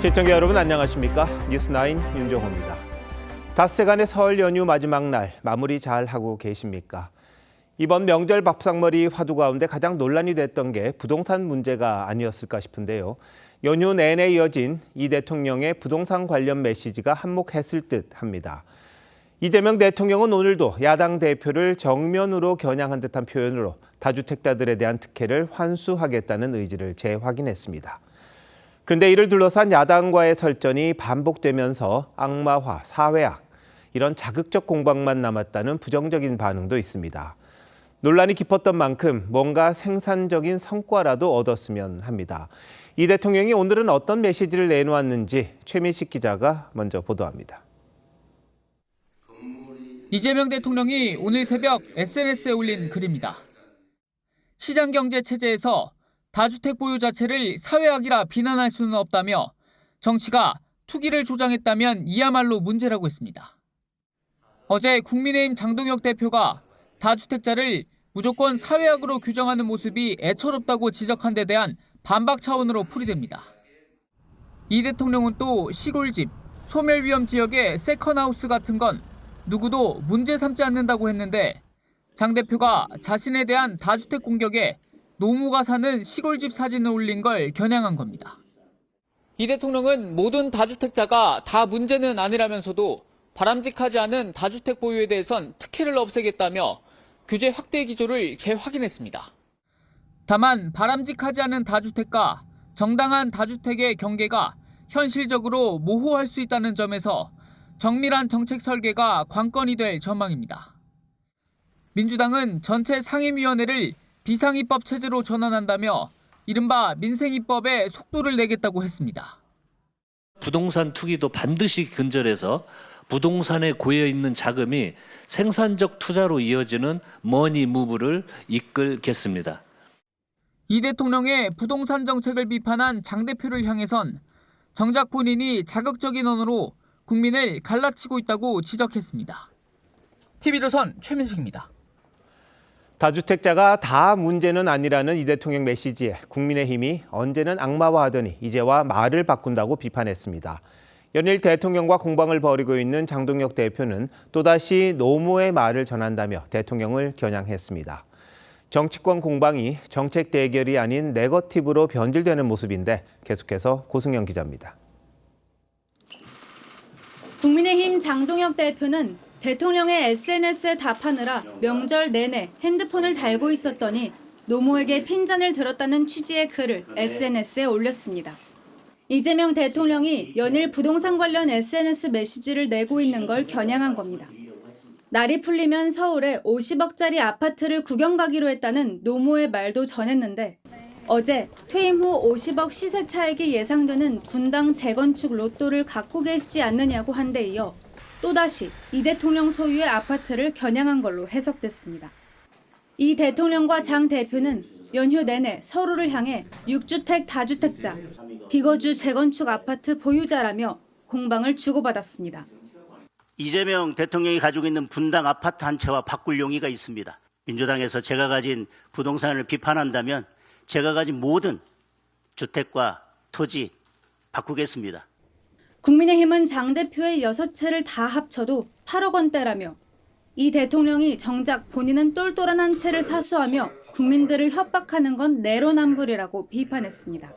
시청자 여러분 안녕하십니까? 뉴스9 윤정호입니다. 닷새간의 설 연휴 마지막 날 마무리 잘 하고 계십니까? 이번 명절 밥상머리 화두 가운데 가장 논란이 됐던 게 부동산 문제가 아니었을까 싶은데요. 연휴 내내 이어진 이 대통령의 부동산 관련 메시지가 한몫했을 듯 합니다. 이재명 대통령은 오늘도 야당 대표를 정면으로 겨냥한 듯한 표현으로 다주택자들에 대한 특혜를 환수하겠다는 의지를 재확인했습니다. 그런데 이를 둘러싼 야당과의 설전이 반복되면서 악마화, 사회악, 이런 자극적 공방만 남았다는 부정적인 반응도 있습니다. 논란이 깊었던 만큼 뭔가 생산적인 성과라도 얻었으면 합니다. 이 대통령이 오늘은 어떤 메시지를 내놓았는지 최민식 기자가 먼저 보도합니다. 이재명 대통령이 오늘 새벽 SNS에 올린 글입니다. 시장경제 체제에서 다주택 보유 자체를 사회악이라 비난할 수는 없다며 정치가 투기를 조장했다면 이야말로 문제라고 했습니다. 어제 국민의힘 장동혁 대표가 다주택자를 무조건 사회악으로 규정하는 모습이 애처롭다고 지적한 데 대한 반박 차원으로 풀이됩니다. 이 대통령은 또 시골집, 소멸위험 지역의 세컨하우스 같은 건 누구도 문제 삼지 않는다고 했는데 장 대표가 자신에 대한 다주택 공격에 노무가 사는 시골집 사진을 올린 걸 겨냥한 겁니다. 이 대통령은 모든 다주택자가 다 문제는 아니라면서도 바람직하지 않은 다주택 보유에 대해선 특혜를 없애겠다며 규제 확대 기조를 재확인했습니다. 다만 바람직하지 않은 다주택과 정당한 다주택의 경계가 현실적으로 모호할 수 있다는 점에서 정밀한 정책 설계가 관건이 될 전망입니다. 민주당은 전체 상임위원회를 비상입법 체제로 전환한다며 이른바 민생입법에 속도를 내겠다고 했습니다. 부동산 투기도 반드시 근절해서 부동산에 고여있는 자금이 생산적 투자로 이어지는 머니 무브를 이끌겠습니다. 이 대통령의 부동산 정책을 비판한 장 대표를 향해선 정작 본인이 자극적인 언어로 국민을 갈라치고 있다고 지적했습니다. TV조선 최민식입니다. 다주택자가 다 문제는 아니라는 이 대통령 메시지에 국민의힘이 언제는 악마화하더니 이제와 말을 바꾼다고 비판했습니다. 연일 대통령과 공방을 벌이고 있는 장동혁 대표는 또다시 노무의 말을 전한다며 대통령을 겨냥했습니다. 정치권 공방이 정책 대결이 아닌 네거티브로 변질되는 모습인데 계속해서 고승영 기자입니다. 국민의힘 장동혁 대표는 대통령의 SNS에 답하느라 명절 내내 핸드폰을 달고 있었더니 노모에게 핀잔을 들었다는 취지의 글을 SNS에 올렸습니다. 이재명 대통령이 연일 부동산 관련 SNS 메시지를 내고 있는 걸 겨냥한 겁니다. 날이 풀리면 서울에 50억짜리 아파트를 구경 가기로 했다는 노모의 말도 전했는데 어제 퇴임 후 50억 시세 차익이 예상되는 분당 재건축 로또를 갖고 계시지 않느냐고 한 데 이어 또다시 이 대통령 소유의 아파트를 겨냥한 걸로 해석됐습니다. 이 대통령과 장 대표는 연휴 내내 서로를 향해 6주택 다주택자, 비거주 재건축 아파트 보유자라며 공방을 주고받았습니다. 이재명 대통령이 가지고 있는 분당 아파트 한 채와 바꿀 용의가 있습니다. 민주당에서 제가 가진 부동산을 비판한다면 제가 가진 모든 주택과 토지 바꾸겠습니다. 국민의힘은 장 대표의 6채를 다 합쳐도 8억 원대라며 이 대통령이 정작 본인은 똘똘한 한 채를 사수하며 국민들을 협박하는 건 내로남불이라고 비판했습니다.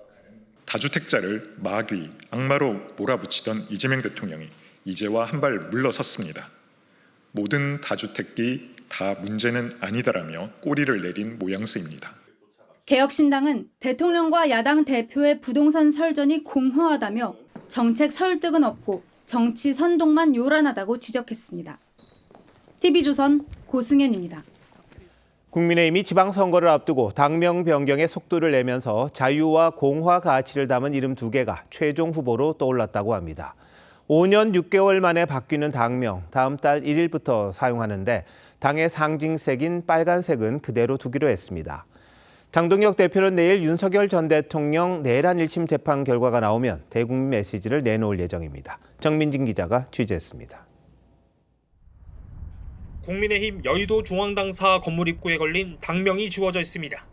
다주택자를 마귀, 악마로 몰아붙이던 이재명 대통령이 이제와 한 발 물러섰습니다. 모든 다주택이 다 문제는 아니다라며 꼬리를 내린 모양새입니다. 개혁신당은 대통령과 야당 대표의 부동산 설전이 공허하다며 정책 설득은 없고 정치 선동만 요란하다고 지적했습니다. TV조선 고승현입니다. 국민의힘이 지방선거를 앞두고 당명 변경에 속도를 내면서 자유와 공화 가치를 담은 이름 2개가 최종 후보로 떠올랐다고 합니다. 5년 6개월 만에 바뀌는 당명, 다음 달 1일부터 사용하는데 당의 상징색인 빨간색은 그대로 두기로 했습니다. 장동혁 대표는 내일 윤석열 전 대통령 내란 1심 재판 결과가 나오면 대국민 메시지를 내놓을 예정입니다. 정민진 기자가 취재했습니다. 국민의힘 여의도 중앙당사 건물 입구에 걸린 당명이 주어져 있습니다.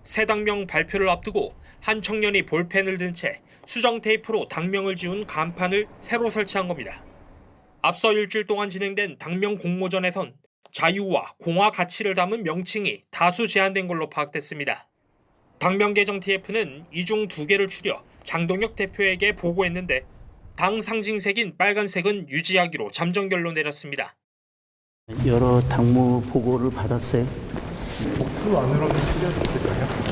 새 당명 발표를 앞두고 한 청년이 볼펜을 든 채 수정 테이프로 당명을 지운 간판을 새로 설치한 겁니다. 앞서 일주일 동안 진행된 당명 공모전에선 자유와 공화 가치를 담은 명칭이 다수 제안된 걸로 파악됐습니다. 당명 개정 TF는 이 중 2개를 추려 장동혁 대표에게 보고했는데 당 상징색인 빨간색은 유지하기로 잠정 결론 내렸습니다. 여러 당무 보고를 받았어요. 그 안으로는 필요했을까요?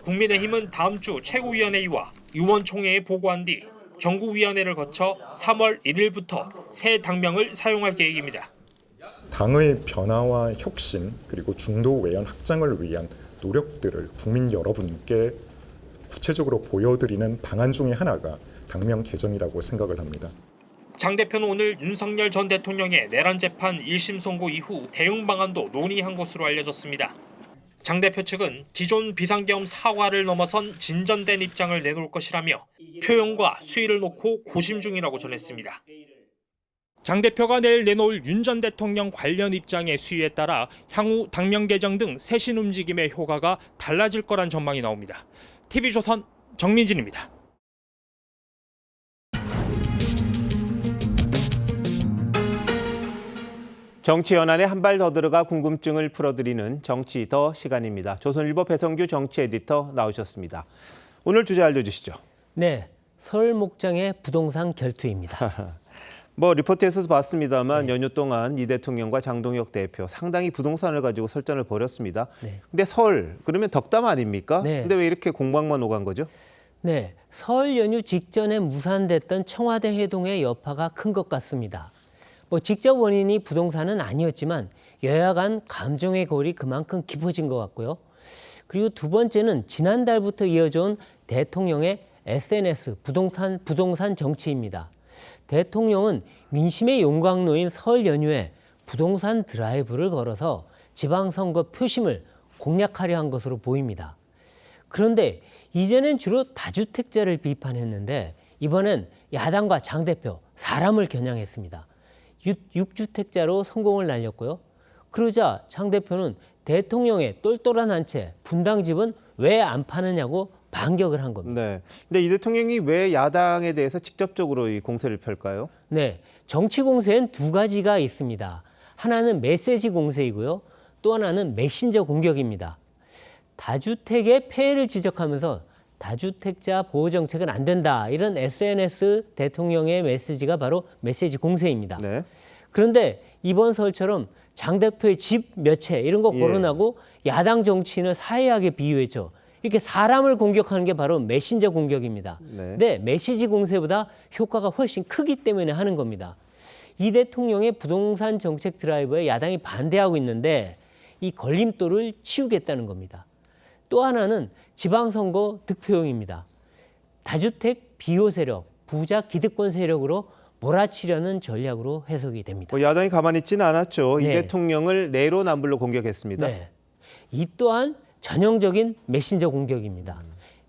국민의힘은 다음 주 최고위원회의와 의원총회에 보고한 뒤 정구위원회를 거쳐 3월 1일부터 새 당명을 사용할 계획입니다. 당의 변화와 혁신 그리고 중도 외연 확장을 위한 노력들을 국민 여러분께 구체적으로 보여드리는 방안 중에 하나가 당명 개정이라고 생각을 합니다. 장 대표는 오늘 윤석열 전 대통령의 내란 재판 1심 선고 이후 대응 방안도 논의한 것으로 알려졌습니다. 장 대표 측은 기존 비상계엄 사과를 넘어선 진전된 입장을 내놓을 것이라며 표현과 수위를 놓고 고심 중이라고 전했습니다. 장 대표가 내일 내놓을 윤 전 대통령 관련 입장의 수위에 따라 향후 당명 개정 등 새신 움직임의 효과가 달라질 거란 전망이 나옵니다. TV조선 정민진입니다. 정치 연안에 한 발 더 들어가 궁금증을 풀어드리는 정치 더 시간입니다. 조선일보 배성규 정치 에디터 나오셨습니다. 오늘 주제 알려주시죠. 네, 서울 목장의 부동산 결투입니다. 리포트에서도 봤습니다만 연휴 동안 이 대통령과 장동혁 대표 상당히 부동산을 가지고 설전을 벌였습니다. 네. 근데 설 그러면 덕담 아닙니까? 네. 근데 왜 이렇게 공방만 오간 거죠? 네, 설 연휴 직전에 무산됐던 청와대 회동의 여파가 큰 것 같습니다. 직접 원인이 부동산은 아니었지만 여야 간 감정의 골이 그만큼 깊어진 것 같고요. 그리고 두 번째는 지난달부터 이어져온 대통령의 SNS 부동산 정치입니다. 대통령은 민심의 용광로인 설 연휴에 부동산 드라이브를 걸어서 지방선거 표심을 공략하려 한 것으로 보입니다. 그런데 이전엔 주로 다주택자를 비판했는데 이번엔 야당과 장 대표 사람을 겨냥했습니다. 6주택자로 성공을 날렸고요. 그러자 장 대표는 대통령의 똘똘한 한 채 분당집은 왜 안 파느냐고 반격을 한 겁니다. 네. 근데 이 대통령이 왜 야당에 대해서 직접적으로 이 공세를 펼까요? 네, 정치 공세엔 두 가지가 있습니다. 하나는 메시지 공세이고요. 또 하나는 메신저 공격입니다. 다주택의 폐해를 지적하면서 다주택자 보호 정책은 안 된다. 이런 SNS 대통령의 메시지가 바로 메시지 공세입니다. 네. 그런데 이번 설처럼 장 대표의 집 몇 채 이런 거 거론하고 야당 정치인을 사회하게 비유했죠. 이렇게 사람을 공격하는 게 바로 메신저 공격입니다. 네. 근데 메시지 공세보다 효과가 훨씬 크기 때문에 하는 겁니다. 이 대통령의 부동산 정책 드라이브에 야당이 반대하고 있는데 이 걸림돌을 치우겠다는 겁니다. 또 하나는 지방선거 득표용입니다. 다주택 비호 세력, 부자 기득권 세력으로 몰아치려는 전략으로 해석이 됩니다. 야당이 가만히 있지는 않았죠. 이 네. 대통령을 내로남불로 공격했습니다. 네. 이 또한 전형적인 메신저 공격입니다.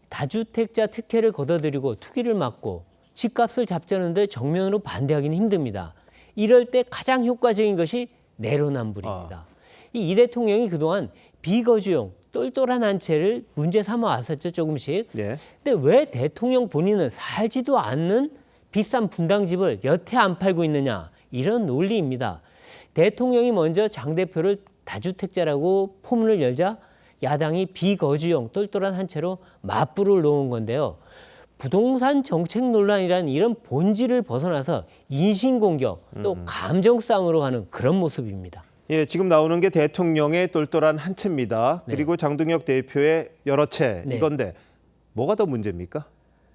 다주택자 특혜를 걷어들이고 투기를 막고 집값을 잡자는데 정면으로 반대하기는 힘듭니다. 이럴 때 가장 효과적인 것이 내로남불입니다. 이 대통령이 그동안 비거주용 똘똘한 한 채를 문제 삼아 왔었죠, 조금씩. 예. 근데 왜 대통령 본인은 살지도 않는 비싼 분당집을 여태 안 팔고 있느냐, 이런 논리입니다. 대통령이 먼저 장 대표를 다주택자라고 포문을 열자 야당이 비거주용 똘똘한 한 채로 맞불을 놓은 건데요. 부동산 정책 논란이란 이런 본질을 벗어나서 인신공격 또 감정 싸움으로 가는 그런 모습입니다. 예, 지금 나오는 게 대통령의 똘똘한 한 채입니다. 네. 그리고 장동혁 대표의 여러 채 네. 이건데 뭐가 더 문제입니까?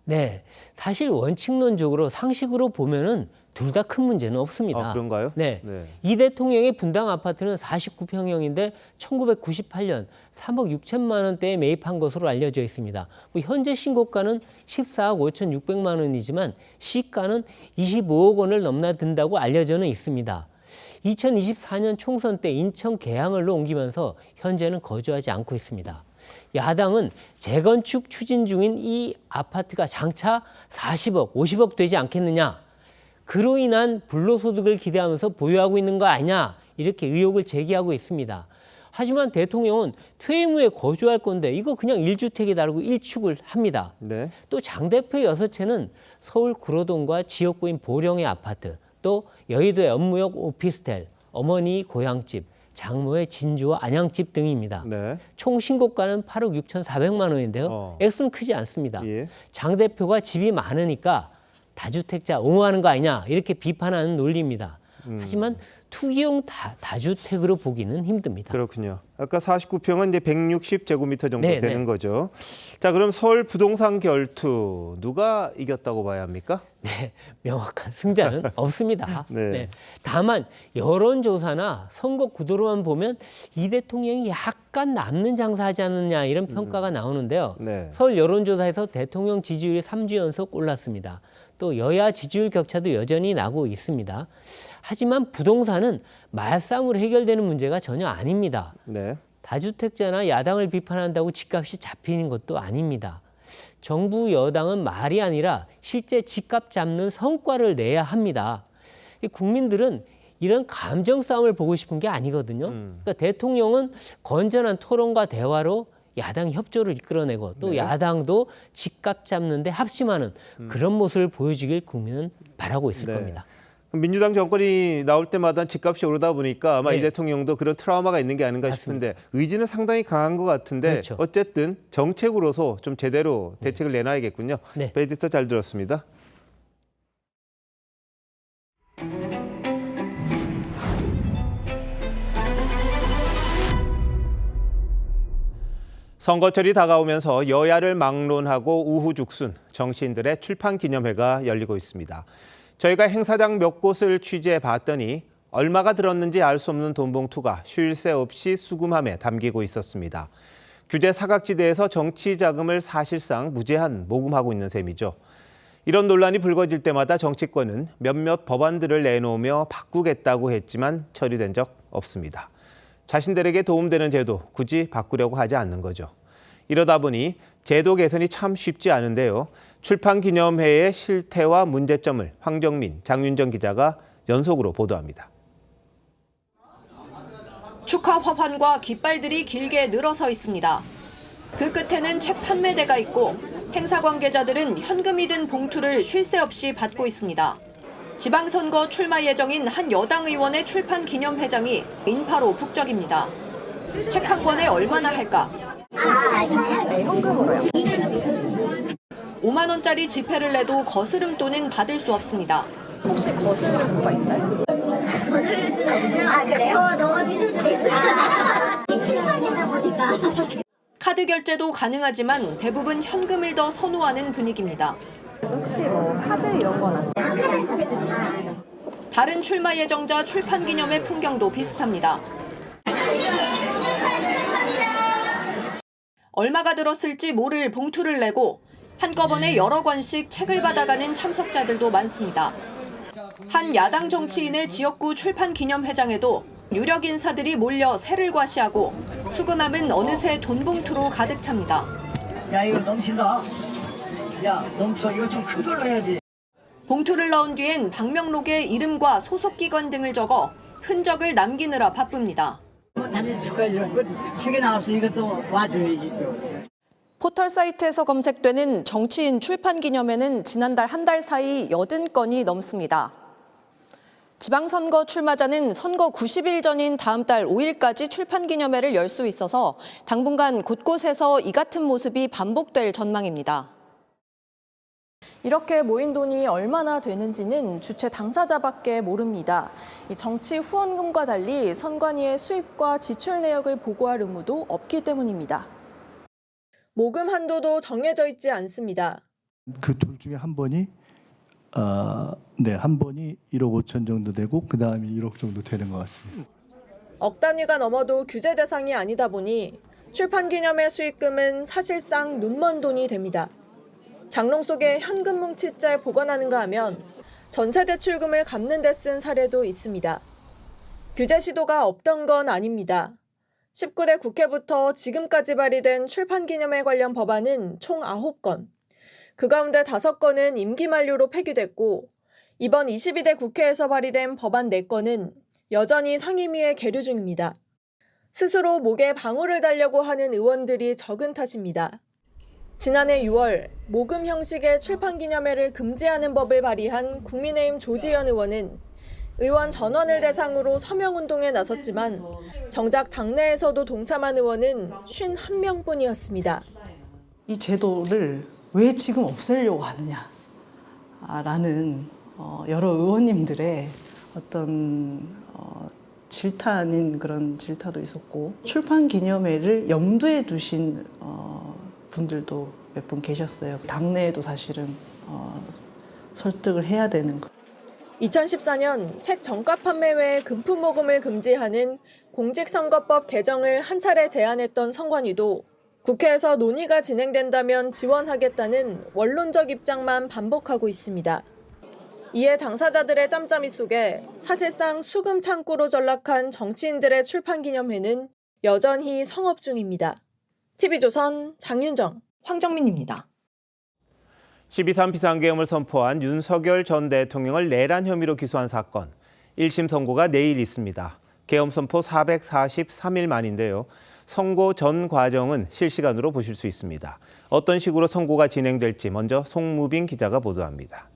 네, 사실 원칙론적으로 상식으로 보면은 둘 다 큰 문제는 없습니다. 그런가요? 네. 네. 이 대통령의 분당 아파트는 49평형인데 1998년 3억 6천만 원대에 매입한 것으로 알려져 있습니다. 현재 신고가는 14억 5,600만 원이지만 시가는 25억 원을 넘나든다고 알려져는 있습니다. 2024년 총선 때 인천 계양을로 옮기면서 현재는 거주하지 않고 있습니다. 야당은 재건축 추진 중인 이 아파트가 장차 40억, 50억 되지 않겠느냐. 그로 인한 불로소득을 기대하면서 보유하고 있는 거 아니냐. 이렇게 의혹을 제기하고 있습니다. 하지만 대통령은 퇴임 후에 거주할 건데 이거 그냥 1주택이다라고 일축을 합니다. 네. 또 장 대표의 6채는 서울 구로동과 지역구인 보령의 아파트, 또 여의도의 업무역 오피스텔, 어머니 고향집, 장모의 진주와 안양집 등입니다. 네. 총 신고가는 8억 6,400만 원인데요. 액수는 크지 않습니다. 예. 장 대표가 집이 많으니까 다주택자 옹호하는 거 아니냐 이렇게 비판하는 논리입니다. 하지만 투기용 다주택으로 보기는 힘듭니다. 그렇군요. 아까 49평은 이제 160제곱미터 정도 네, 되는 네. 거죠. 자, 그럼 서울 부동산 결투 누가 이겼다고 봐야 합니까? 네, 명확한 승자는 없습니다. 네. 네. 다만 여론조사나 선거 구도로만 보면 이 대통령이 약간 남는 장사하지 않느냐 이런 평가가 나오는데요. 네. 서울 여론조사에서 대통령 지지율이 3주 연속 올랐습니다. 또 여야 지지율 격차도 여전히 나고 있습니다. 하지만 부동산은 말싸움으로 해결되는 문제가 전혀 아닙니다. 네. 다주택자나 야당을 비판한다고 집값이 잡히는 것도 아닙니다. 정부 여당은 말이 아니라 실제 집값 잡는 성과를 내야 합니다. 이 국민들은 이런 감정 싸움을 보고 싶은 게 아니거든요. 그러니까 대통령은 건전한 토론과 대화로 야당 협조를 이끌어내고 또 네. 야당도 집값 잡는 데 합심하는 그런 모습을 보여주길 국민은 바라고 있을 네. 겁니다. 민주당 정권이 나올 때마다 집값이 오르다 보니까 아마 네. 이 대통령도 그런 트라우마가 있는 게 아닌가 맞습니다. 싶은데 의지는 상당히 강한 것 같은데 그렇죠. 어쨌든 정책으로서 좀 제대로 대책을 내놔야겠군요. 네. 베이디터 잘 들었습니다. 선거철이 다가오면서 여야를 막론하고 우후죽순 정치인들의 출판 기념회가 열리고 있습니다. 저희가 행사장 몇 곳을 취재해 봤더니 얼마가 들었는지 알 수 없는 돈 봉투가 쉴 새 없이 수금함에 담기고 있었습니다. 규제 사각지대에서 정치 자금을 사실상 무제한 모금하고 있는 셈이죠. 이런 논란이 불거질 때마다 정치권은 몇몇 법안들을 내놓으며 바꾸겠다고 했지만 처리된 적 없습니다. 자신들에게 도움되는 제도 굳이 바꾸려고 하지 않는 거죠. 이러다 보니 제도 개선이 참 쉽지 않은데요. 출판기념회의 실태와 문제점을 황정민, 장윤정 기자가 연속으로 보도합니다. 축하 화환과 깃발들이 길게 늘어서 있습니다. 그 끝에는 책 판매대가 있고 행사 관계자들은 현금이 든 봉투를 쉴 새 없이 받고 있습니다. 지방선거 출마 예정인 한 여당 의원의 출판 기념회장이 인파로 북적입니다. 책 한 권에 얼마나 할까? 네, 현금으로요. 5만 원짜리 지폐를 내도 거스름돈은 받을 수 없습니다. 혹시 거스를 수가 있어요? 거스를 수가 있어요? 아, 그래요? 넣어주셔도 되고요. 출판이다 보니까. 카드 결제도 가능하지만 대부분 현금을 더 선호하는 분위기입니다. 혹시 카드 이런 건 안 돼요? 다른 출마 예정자 출판 기념회 풍경도 비슷합니다. 얼마가 들었을지 모를 봉투를 내고 한꺼번에 여러 권씩 책을 받아가는 참석자들도 많습니다. 한 야당 정치인의 지역구 출판 기념회장에도 유력 인사들이 몰려 새를 과시하고 수금함은 어느새 돈 봉투로 가득 찹니다. 야, 이거 넘친다. 야, 넘쳐. 이거 좀 큰 걸로 해야지. 봉투를 넣은 뒤엔 방명록에 이름과 소속기관 등을 적어 흔적을 남기느라 바쁩니다. 다들 축하해줘. 책에 나왔으니까 또 와줘야지 또. 포털 사이트에서 검색되는 정치인 출판 기념회는 지난달 한 달 사이 80건이 넘습니다. 지방선거 출마자는 선거 90일 전인 다음 달 5일까지 출판 기념회를 열 수 있어서 당분간 곳곳에서 이 같은 모습이 반복될 전망입니다. 이렇게 모인 돈이 얼마나 되는지는 주최 당사자밖에 모릅니다. 정치 후원금과 달리 선관위의 수입과 지출 내역을 보고할 의무도 없기 때문입니다. 모금 한도도 정해져 있지 않습니다. 그 둘 중에 한 번이 한 번이 1억 5천 정도 되고 그 다음이 1억 정도 되는 것 같습니다. 억 단위가 넘어도 규제 대상이 아니다 보니 출판 기념회 수익금은 사실상 눈먼 돈이 됩니다. 장롱 속에 현금 뭉치짤 보관하는가 하면 전세 대출금을 갚는 데 쓴 사례도 있습니다. 규제 시도가 없던 건 아닙니다. 19대 국회부터 지금까지 발의된 출판 기념회 관련 법안은 총 9건. 그 가운데 5건은 임기 만료로 폐기됐고 이번 22대 국회에서 발의된 법안 4건은 여전히 상임위에 계류 중입니다. 스스로 목에 방울을 달려고 하는 의원들이 적은 탓입니다. 지난해 6월 모금 형식의 출판기념회를 금지하는 법을 발의한 국민의힘 조지현 의원은 의원 전원을 대상으로 서명운동에 나섰지만 정작 당내에서도 동참한 의원은 51명뿐이었습니다. 이 제도를 왜 지금 없애려고 하느냐라는 여러 의원님들의 어떤 질타는 그런 질타도 있었고 출판기념회를 염두에 두신 분들도 몇 분 계셨어요. 당내에도 사실은 설득을 해야 되는 거. 2014년 책 정가 판매 외에 금품 모금을 금지하는 공직선거법 개정을 한 차례 제안했던 선관위도 국회에서 논의가 진행된다면 지원하겠다는 원론적 입장만 반복하고 있습니다. 이에 당사자들의 짬짬이 속에 사실상 수금 창구로 전락한 정치인들의 출판기념회는 여전히 성업 중입니다. TV조선 장윤정, 황정민입니다. 12.3 비상계엄을 선포한 윤석열 전 대통령을 내란 혐의로 기소한 사건. 1심 선고가 내일 있습니다. 계엄 선포 443일 만인데요. 선고 전 과정은 실시간으로 보실 수 있습니다. 어떤 식으로 선고가 진행될지 먼저 송무빈 기자가 보도합니다.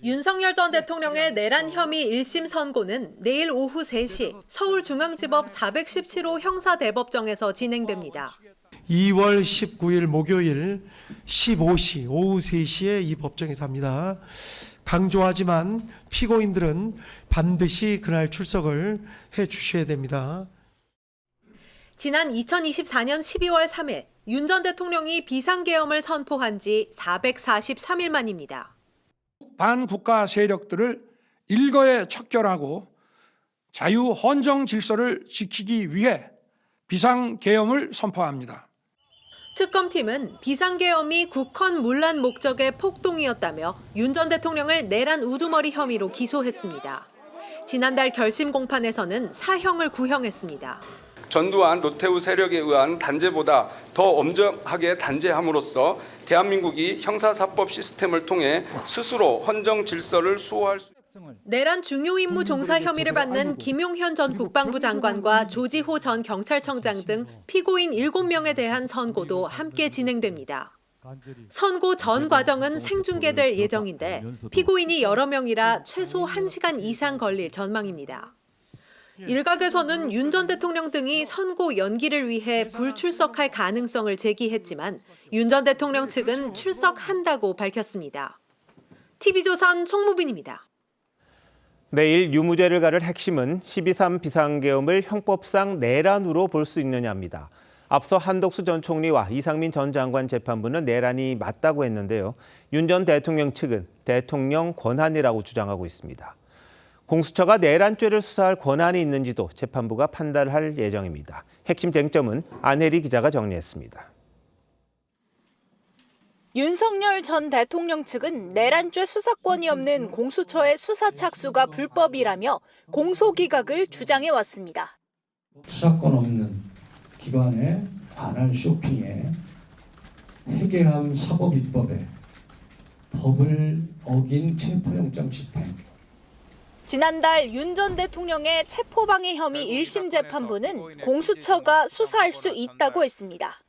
윤석열 전 대통령의 내란 혐의 1심 선고는 내일 오후 3시 서울중앙지법 417호 형사대법정에서 진행됩니다. 2월 19일 목요일 15시 오후 3시에 이 법정에서 합니다. 강조하지만 피고인들은 반드시 그날 출석을 해 주셔야 됩니다. 지난 2024년 12월 3일 윤 전 대통령이 비상계엄을 선포한 지 443일 만입니다. 반국가 세력들을 일거에 척결하고 자유헌정 질서를 지키기 위해 비상계엄을 선포합니다. 특검팀은 비상계엄이 국헌 문란 목적의 폭동이었다며 윤 전 대통령을 내란 우두머리 혐의로 기소했습니다. 지난달 결심 공판에서는 사형을 구형했습니다. 전두환 노태우 세력에 의한 단죄보다 더 엄정하게 단죄함으로써 대한민국이 형사사법 시스템을 통해 스스로 헌정 질서를 수호할 수 내란 중요 임무 종사 혐의를 받는 김용현 전 국방부 장관과 조지호 전 경찰청장 등 피고인 7명에 대한 선고도 함께 진행됩니다. 선고 전 과정은 생중계될 예정인데 피고인이 여러 명이라 최소 1시간 이상 걸릴 전망입니다. 일각에서는 윤 전 대통령 등이 선고 연기를 위해 불출석할 가능성을 제기했지만 윤 전 대통령 측은 출석한다고 밝혔습니다. TV조선 송무빈입니다. 내일 유무죄를 가를 핵심은 12.3 비상계엄을 형법상 내란으로 볼 수 있느냐입니다. 앞서 한덕수 전 총리와 이상민 전 장관 재판부는 내란이 맞다고 했는데요. 윤 전 대통령 측은 대통령 권한이라고 주장하고 있습니다. 공수처가 내란죄를 수사할 권한이 있는지도 재판부가 판단할 예정입니다. 핵심 쟁점은 안혜리 기자가 정리했습니다. 윤석열 전 대통령 측은 내란죄 수사권이 없는 공수처의 수사 착수가 불법이라며 공소기각을 주장해왔습니다. 수사권 없는 기관의 관할 쇼핑에 회계함 사법입법에 법을 어긴 체포영장 집행. 지난달 윤 전 대통령의 체포방해 혐의 1심 재판부는 공수처가 수사할 수 있다고 했습니다.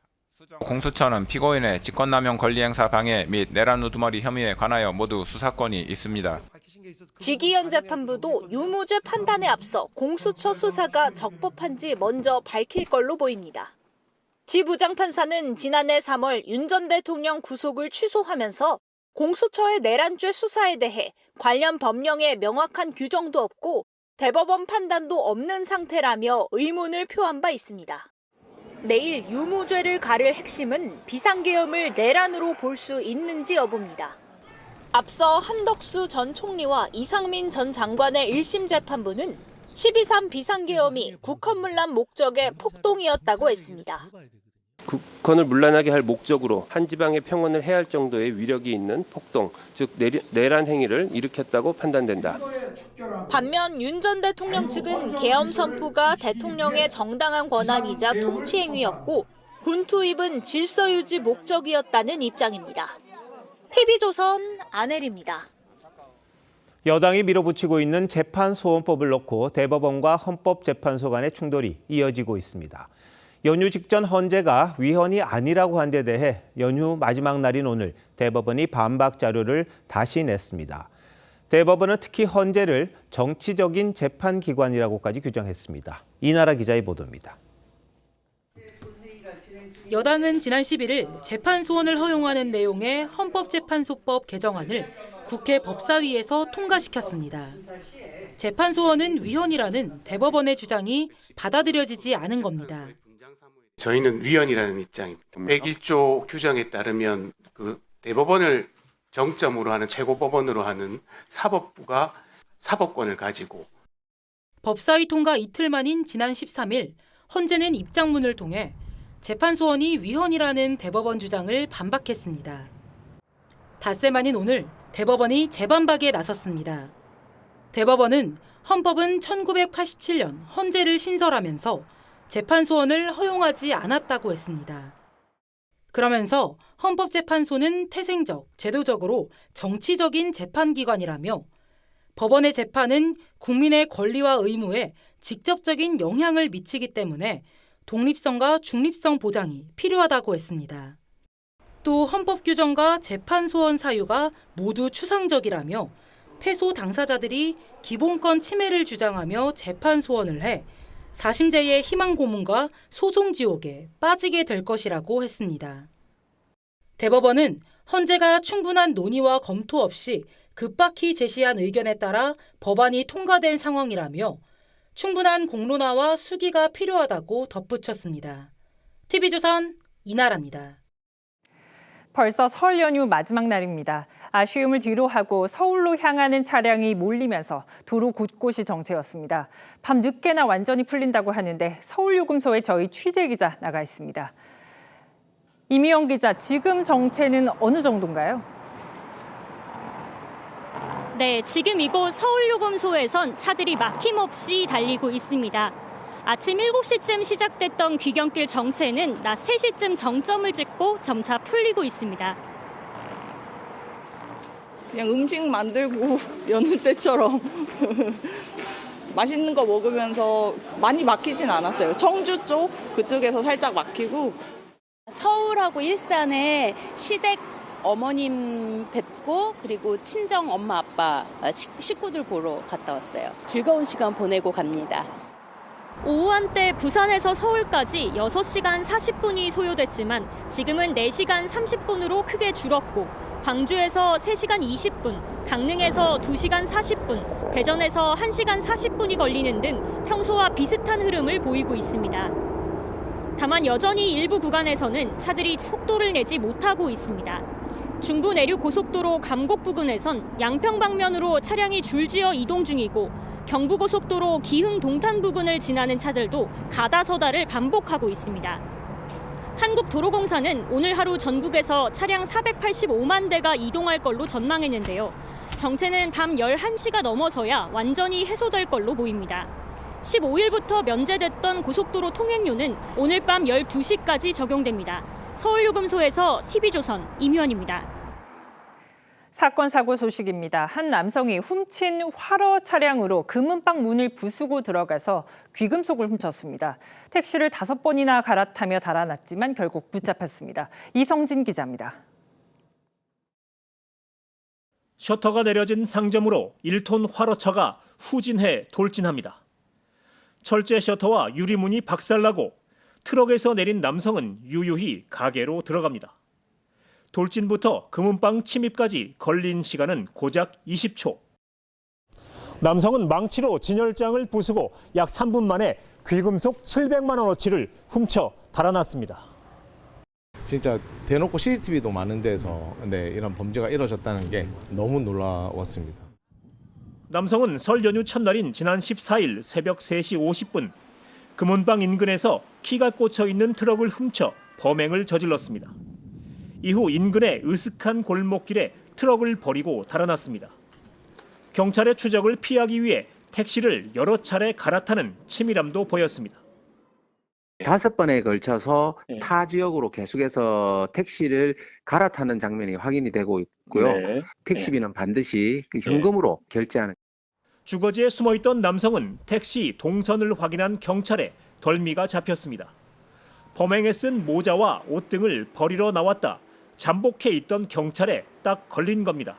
공수처는 피고인의 직권남용 권리행사 방해 및 내란 우두머리 혐의에 관하여 모두 수사권이 있습니다. 지기현 재판부도 유무죄 판단에 앞서 공수처 수사가 적법한지 먼저 밝힐 걸로 보입니다. 지 부장판사는 지난해 3월 윤 전 대통령 구속을 취소하면서 공수처의 내란죄 수사에 대해 관련 법령에 명확한 규정도 없고 대법원 판단도 없는 상태라며 의문을 표한 바 있습니다. 내일 유무죄를 가릴 핵심은 비상계엄을 내란으로 볼 수 있는지 여부입니다. 앞서 한덕수 전 총리와 이상민 전 장관의 1심 재판부는 12.3 비상계엄이 국헌문란 목적의 폭동이었다고 했습니다. 국헌을 문란하게 할 목적으로 한 지방의 평온을 해할 정도의 위력이 있는 폭동, 즉 내란 행위를 일으켰다고 판단된다. 반면 윤 전 대통령 측은 계엄 선포가 대통령의 정당한 권한이자 통치 행위였고 군 투입은 질서 유지 목적이었다는 입장입니다. TV조선 안혜리입니다. 여당이 밀어붙이고 있는 재판소원법을 놓고 대법원과 헌법재판소 간의 충돌이 이어지고 있습니다. 연휴 직전 헌재가 위헌이 아니라고 한 데 대해 연휴 마지막 날인 오늘 대법원이 반박 자료를 다시 냈습니다. 대법원은 특히 헌재를 정치적인 재판기관이라고까지 규정했습니다. 이나라 기자의 보도입니다. 여당은 지난 11일 재판소원을 허용하는 내용의 헌법재판소법 개정안을 국회 법사위에서 통과시켰습니다. 재판소원은 위헌이라는 대법원의 주장이 받아들여지지 않은 겁니다. 저희는 위헌이라는 입장입니다. 101조 규정에 따르면 그 대법원을 정점으로 하는 최고법원으로 하는 사법부가 사법권을 가지고 법사위 통과 이틀 만인 지난 13일 헌재는 입장문을 통해 재판소원이 위헌이라는 대법원 주장을 반박했습니다. 닷새 만인 오늘 대법원이 재반박에 나섰습니다. 대법원은 헌법은 1987년 헌재를 신설하면서 재판소원을 허용하지 않았다고 했습니다. 그러면서 헌법재판소는 태생적, 제도적으로 정치적인 재판기관이라며 법원의 재판은 국민의 권리와 의무에 직접적인 영향을 미치기 때문에 독립성과 중립성 보장이 필요하다고 했습니다. 또 헌법 규정과 재판소원 사유가 모두 추상적이라며 패소 당사자들이 기본권 침해를 주장하며 재판소원을 해 사심제의 희망 고문과 소송 지옥에 빠지게 될 것이라고 했습니다. 대법원은 헌재가 충분한 논의와 검토 없이 급박히 제시한 의견에 따라 법안이 통과된 상황이라며 충분한 공론화와 수기가 필요하다고 덧붙였습니다. TV조선 이나라입니다. 벌써 설 연휴 마지막 날입니다. 아쉬움을 뒤로하고 서울로 향하는 차량이 몰리면서 도로 곳곳이 정체였습니다. 밤 늦게나 완전히 풀린다고 하는데 서울요금소에 저희 취재기자 나가 있습니다. 이미영 기자, 지금 정체는 어느 정도인가요? 네, 지금 이곳 서울요금소에선 차들이 막힘없이 달리고 있습니다. 아침 7시쯤 시작됐던 귀경길 정체는 낮 3시쯤 정점을 찍고 점차 풀리고 있습니다. 그냥 음식 만들고 여는 때처럼 맛있는 거 먹으면서 많이 막히진 않았어요. 청주 쪽 그쪽에서 살짝 막히고. 서울하고 일산에 시댁 어머님 뵙고 그리고 친정 엄마 아빠 식구들 보러 갔다 왔어요. 즐거운 시간 보내고 갑니다. 오후 한때 부산에서 서울까지 6시간 40분이 소요됐지만 지금은 4시간 30분으로 크게 줄었고 광주에서 3시간 20분, 강릉에서 2시간 40분, 대전에서 1시간 40분이 걸리는 등 평소와 비슷한 흐름을 보이고 있습니다. 다만 여전히 일부 구간에서는 차들이 속도를 내지 못하고 있습니다. 중부 내륙 고속도로 감곡 부근에선 양평 방면으로 차량이 줄지어 이동 중이고 경부고속도로 기흥 동탄 부근을 지나는 차들도 가다서다를 반복하고 있습니다. 한국도로공사는 오늘 하루 전국에서 차량 485만 대가 이동할 걸로 전망했는데요. 정체는 밤 11시가 넘어서야 완전히 해소될 걸로 보입니다. 15일부터 면제됐던 고속도로 통행료는 오늘 밤 12시까지 적용됩니다. 서울요금소에서 TV조선 임현입니다. 사건 사고 소식입니다. 한 남성이 훔친 화로 차량으로 금은방 문을 부수고 들어가서 귀금속을 훔쳤습니다. 택시를 5번이나 갈아타며 달아났지만 결국 붙잡혔습니다. 이성진 기자입니다. 셔터가 내려진 상점으로 1톤 화로차가 후진해 돌진합니다. 철제 셔터와 유리문이 박살나고 트럭에서 내린 남성은 유유히 가게로 들어갑니다. 돌진부터 금은방 침입까지 걸린 시간은 고작 20초. 남성은 망치로 진열장을 부수고 약 3분 만에 귀금속 700만 원어치를 훔쳐 달아났습니다. 진짜 대놓고 CCTV도 많은 데서 이런 범죄가 이루어졌다는 게 너무 놀라웠습니다. 남성은 설 연휴 첫날인 지난 14일 새벽 3시 50분 금은방 인근에서 키가 꽂혀 있는 트럭을 훔쳐 범행을 저질렀습니다. 이후 인근의 으슥한 골목길에 트럭을 버리고 달아났습니다. 경찰의 추적을 피하기 위해 택시를 여러 차례 갈아타는 치밀함도 보였습니다. 5번에 걸쳐서 타 지역으로 계속해서 택시를 갈아타는 장면이 확인이 되고 있고요. 택시비는 반드시 그 현금으로 결제하는. 주거지에 숨어있던 남성은 택시 동선을 확인한 경찰에 덜미가 잡혔습니다. 범행에 쓴 모자와 옷 등을 버리러 나왔다 잠복해 있던 경찰에 딱 걸린 겁니다.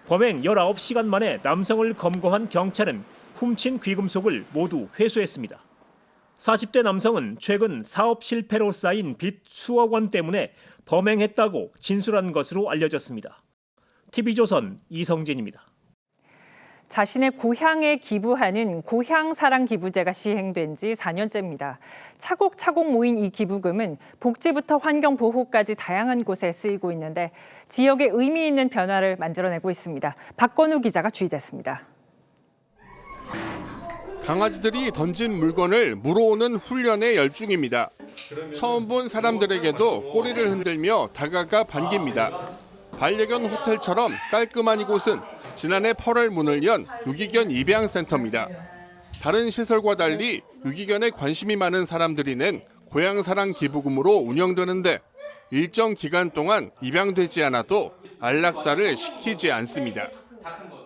범행 19시간 만에 남성을 검거한 경찰은 훔친 귀금속을 모두 회수했습니다. 40대 남성은 최근 사업 실패로 쌓인 빚 수억 원 때문에 범행했다고 진술한 것으로 알려졌습니다. TV조선 이성진입니다. 자신의 고향에 기부하는 고향사랑 기부제가 시행된 지 4년째입니다. 차곡차곡 모인 이 기부금은 복지부터 환경보호까지 다양한 곳에 쓰이고 있는데 지역에 의미 있는 변화를 만들어내고 있습니다. 박건우 기자가 취재했습니다. 강아지들이 던진 물건을 물어오는 훈련에 열중입니다. 처음 본 사람들에게도 꼬리를 흔들며 다가가 반깁니다. 반려견 호텔처럼 깔끔한 이곳은 지난해 8월 문을 연 유기견 입양센터입니다. 다른 시설과 달리 유기견에 관심이 많은 사람들이 낸 고향사랑 기부금으로 운영되는데 일정 기간 동안 입양되지 않아도 안락사를 시키지 않습니다.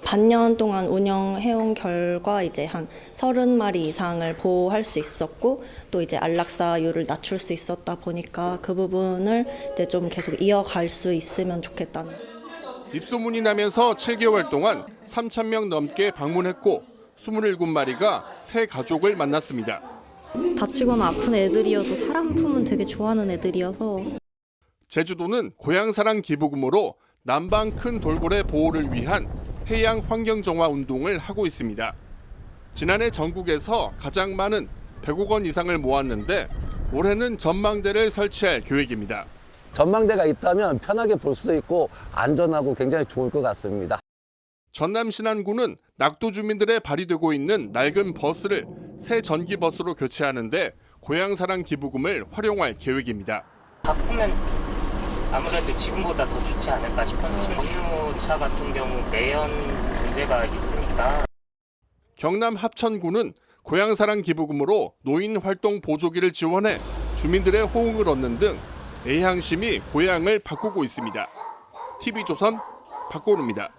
반년 동안 운영해온 결과 이제 한 30마리 이상을 보호할 수 있었고 또 이제 안락사율을 낮출 수 있었다 보니까 그 부분을 이제 좀 계속 이어갈 수 있으면 좋겠다는. 입소문이 나면서 7개월 동안 3,000명 넘게 방문했고 27마리가 새 가족을 만났습니다. 다치거나 아픈 애들이어도 사람 품은 되게 좋아하는 애들이어서. 제주도는 고향사랑 기부금으로 남방 큰 돌고래 보호를 위한 해양 환경 정화 운동을 하고 있습니다. 지난해 전국에서 가장 많은 100억 원 이상을 모았는데 올해는 전망대를 설치할 계획입니다. 전망대가 있다면 편하게 볼 수 있고 안전하고 굉장히 좋을 것 같습니다. 전남 신안군은 낙도 주민들의 발휘되고 있는 낡은 버스를 새 전기 버스로 교체하는데 고향사랑 기부금을 활용할 계획입니다. 바꾸면 아무래도 지금보다 더 좋지 않을까 싶었습니다. 경유차 같은 경우 매연 문제가 있으니까. 경남 합천군은 고향사랑 기부금으로 노인 활동 보조기를 지원해 주민들의 호응을 얻는 등 애향심이 고향을 바꾸고 있습니다. TV조선 박건우입니다.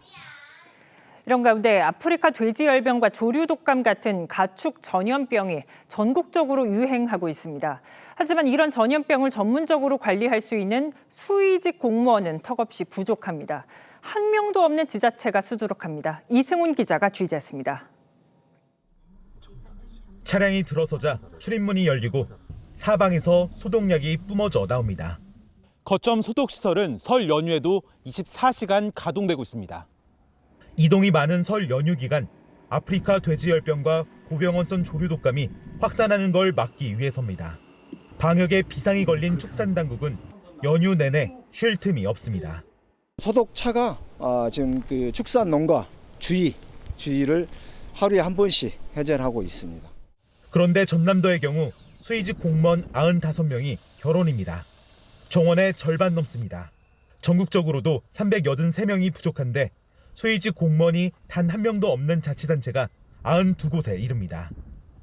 이런 가운데 아프리카 돼지열병과 조류독감 같은 가축 전염병이 전국적으로 유행하고 있습니다. 하지만 이런 전염병을 전문적으로 관리할 수 있는 수의직 공무원은 턱없이 부족합니다. 한 명도 없는 지자체가 수두룩합니다. 이승훈 기자가 취재했습니다. 차량이 들어서자 출입문이 열리고 사방에서 소독약이 뿜어져 나옵니다. 거점 소독시설은 설 연휴에도 24시간 가동되고 있습니다. 이동이 많은 설 연휴 기간 아프리카 돼지열병과 고병원성 조류독감이 확산하는 걸 막기 위해서입니다. 방역에 비상이 걸린 축산당국은 연휴 내내 쉴 틈이 없습니다. 소독차가 지금 그 축산농가 주의를 하루에 한 번씩 해제하고 있습니다. 그런데 전남도의 경우 수의직 공무원 95명이 결혼입니다. 정원의 절반 넘습니다. 전국적으로도 383명이 부족한데 수의직 공무원이 단 한 명도 없는 자치단체가 92곳에 이릅니다.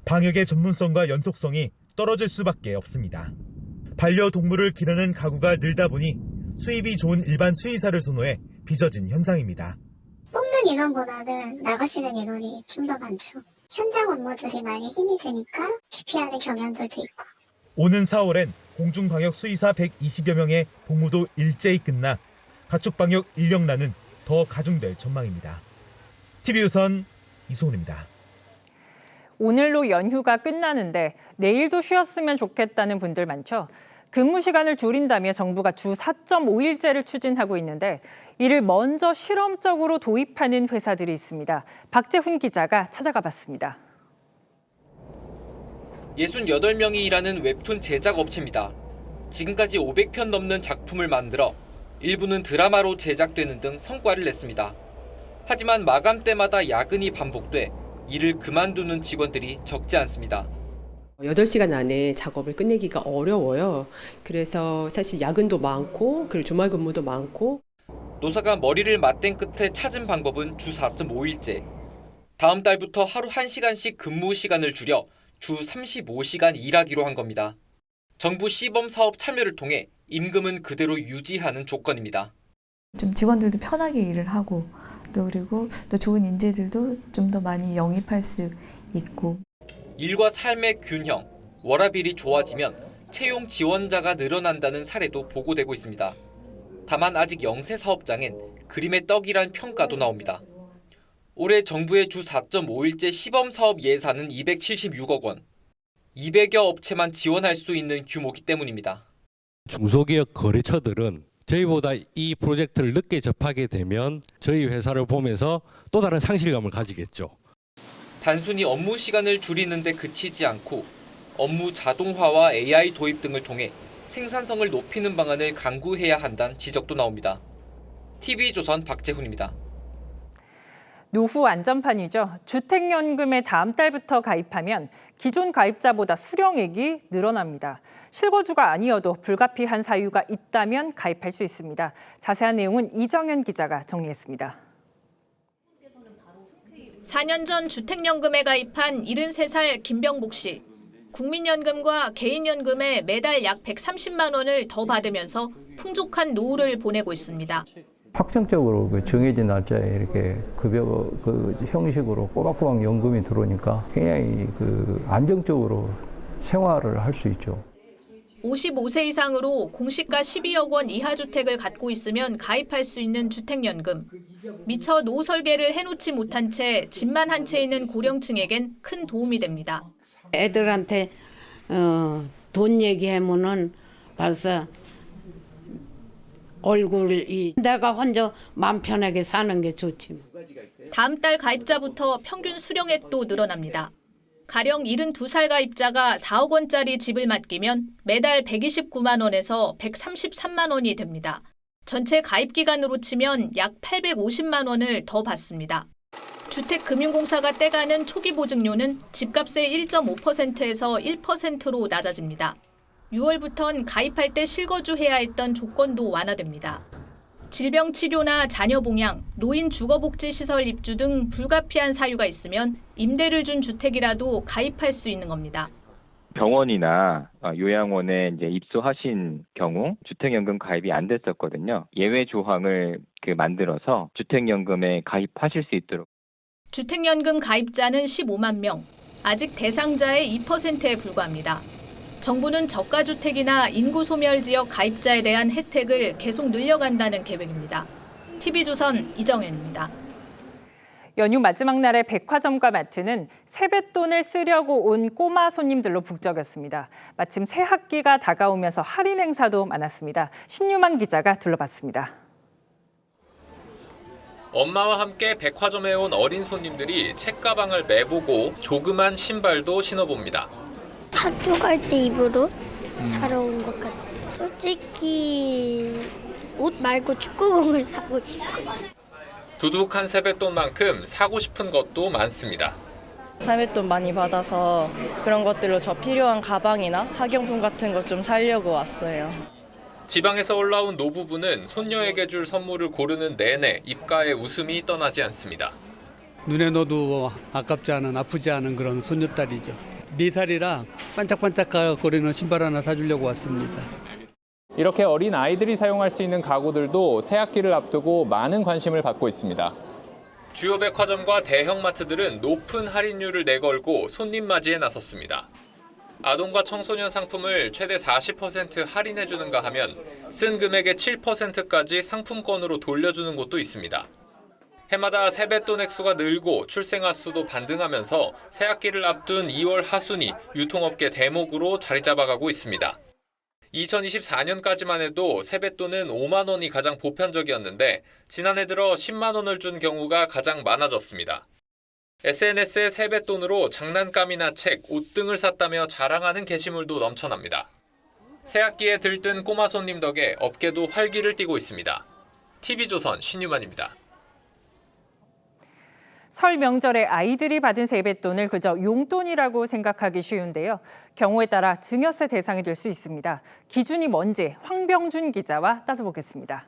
방역의 전문성과 연속성이 떨어질 수밖에 없습니다. 반려동물을 기르는 가구가 늘다 보니 수입이 좋은 일반 수의사를 선호해 빚어진 현상입니다. 뽑는 인원보다는 나가시는 인원이 좀 더 많죠. 현장 업무들이 많이 힘이 드니까 기피하는 경향들도 있고. 오는 4월엔 공중방역 수의사 120여 명의 복무도 일제히 끝나 가축방역 인력난은 더 가중될 전망입니다. TV조선 이소은입니다. 오늘로 연휴가 끝나는데 내일도 쉬었으면 좋겠다는 분들 많죠. 근무 시간을 줄인다며 정부가 주 4.5일제를 추진하고 있는데 이를 먼저 실험적으로 도입하는 회사들이 있습니다. 박재훈 기자가 찾아가 봤습니다. 68명이 일하는 웹툰 제작 업체입니다. 지금까지 500편 넘는 작품을 만들어 일부는 드라마로 제작되는 등 성과를 냈습니다. 하지만 마감 때마다 야근이 반복돼 일을 그만두는 직원들이 적지 않습니다. 8시간 안에 작업을 끝내기가 어려워요. 그래서 사실 야근도 많고 그리고 주말 근무도 많고. 노사가 머리를 맞댄 끝에 찾은 방법은 주 4.5일제. 다음 달부터 하루 1시간씩 근무 시간을 줄여 주 35시간 일하기로 한 겁니다. 정부 시범 사업 참여를 통해 임금은 그대로 유지하는 조건입니다. 좀 직원들도 편하게 일을 하고 그리고 또 좋은 인재들도 좀 더 많이 영입할 수 있고. 일과 삶의 균형, 워라밸이 좋아지면 채용 지원자가 늘어난다는 사례도 보고되고 있습니다. 다만 아직 영세 사업장엔 그림의 떡이란 평가도 나옵니다. 올해 정부의 주 4.5일제 시범 사업 예산은 276억 원. 200여 업체만 지원할 수 있는 규모이기 때문입니다. 중소기업 거래처들은 저희보다 이 프로젝트를 늦게 접하게 되면 저희 회사를 보면서 또 다른 상실감을 가지겠죠. 단순히 업무 시간을 줄이는 데 그치지 않고 업무 자동화와 AI 도입 등을 통해 생산성을 높이는 방안을 강구해야 한다는 지적도 나옵니다. TV조선 박재훈입니다. 노후 안전판이죠. 주택연금에 다음 달부터 가입하면 기존 가입자보다 수령액이 늘어납니다. 실거주가 아니어도 불가피한 사유가 있다면 가입할 수 있습니다. 자세한 내용은 이정현 기자가 정리했습니다. 4년 전 주택연금에 가입한 73살 김병복 씨. 국민연금과 개인연금에 매달 약 130만 원을 더 받으면서 풍족한 노후를 보내고 있습니다. 확정적으로 정해진 날짜에 이렇게 급여 형식으로 꼬박꼬박 연금이 들어오니까 굉장히 안정적으로 생활을 할 수 있죠. 55세 이상으로 공시가 12억 원 이하 주택을 갖고 있으면 가입할 수 있는 주택연금. 미처 노후 설계를 해놓지 못한 채 집만 한 채 있는 고령층에겐 큰 도움이 됩니다. 애들한테 돈 얘기하면은 벌써 얼굴이 내가 혼자 마음 편하게 사는 게 좋지. 다음 달 가입자부터 평균 수령액도 늘어납니다. 가령 72살 가입자가 4억 원짜리 집을 맡기면 매달 129만 원에서 133만 원이 됩니다. 전체 가입 기간으로 치면 약 850만 원을 더 받습니다. 주택금융공사가 떼가는 초기 보증료는 집값의 1.5%에서 1%로 낮아집니다. 6월부턴 가입할 때 실거주해야 했던 조건도 완화됩니다. 질병 치료나 자녀 봉양, 노인 주거복지시설 입주 등 불가피한 사유가 있으면 임대를 준 주택이라도 가입할 수 있는 겁니다. 병원이나 요양원에 이제 입소하신 경우 주택연금 가입이 안 됐었거든요. 예외 조항을 만들어서 주택연금에 가입하실 수 있도록. 주택연금 가입자는 15만 명, 아직 대상자의 2%에 불과합니다. 정부는 저가주택이나 인구소멸 지역 가입자에 대한 혜택을 계속 늘려간다는 계획입니다. TV조선 이정현입니다. 연휴 마지막 날에 백화점과 마트는 세뱃돈을 쓰려고 온 꼬마 손님들로 북적였습니다. 마침 새 학기가 다가오면서 할인 행사도 많았습니다. 신유만 기자가 둘러봤습니다. 엄마와 함께 백화점에 온 어린 손님들이 책가방을 매보고 조그만 신발도 신어봅니다. 학교 갈 때 입으러 사러 온 것 같아요. 솔직히 옷 말고 축구공을 사고 싶어요. 두둑한 세뱃돈만큼 사고 싶은 것도 많습니다. 세뱃돈 많이 받아서 그런 것들로 저 필요한 가방이나 학용품 같은 것 좀 사려고 왔어요. 지방에서 올라온 노부부는 손녀에게 줄 선물을 고르는 내내 입가에 웃음이 떠나지 않습니다. 눈에 넣어도 아깝지 않은 아프지 않은 그런 손녀딸이죠. 4살이라 반짝반짝거리는 신발 하나 사주려고 왔습니다. 이렇게 어린 아이들이 사용할 수 있는 가구들도 새학기를 앞두고 많은 관심을 받고 있습니다. 주요 백화점과 대형마트들은 높은 할인율을 내걸고 손님 맞이에 나섰습니다. 아동과 청소년 상품을 최대 40% 할인해주는가 하면 쓴 금액의 7%까지 상품권으로 돌려주는 곳도 있습니다. 해마다 세뱃돈 액수가 늘고 출생아 수도 반등하면서 새학기를 앞둔 2월 하순이 유통업계 대목으로 자리 잡아가고 있습니다. 2024년까지만 해도 세뱃돈은 5만 원이 가장 보편적이었는데 지난해 들어 10만 원을 준 경우가 가장 많아졌습니다. SNS에 세뱃돈으로 장난감이나 책, 옷 등을 샀다며 자랑하는 게시물도 넘쳐납니다. 새학기에 들뜬 꼬마 손님 덕에 업계도 활기를 띠고 있습니다. TV조선 신유만입니다. 설 명절에 아이들이 받은 세뱃돈을 그저 용돈이라고 생각하기 쉬운데요. 경우에 따라 증여세 대상이 될 수 있습니다. 기준이 뭔지 황병준 기자와 따져보겠습니다.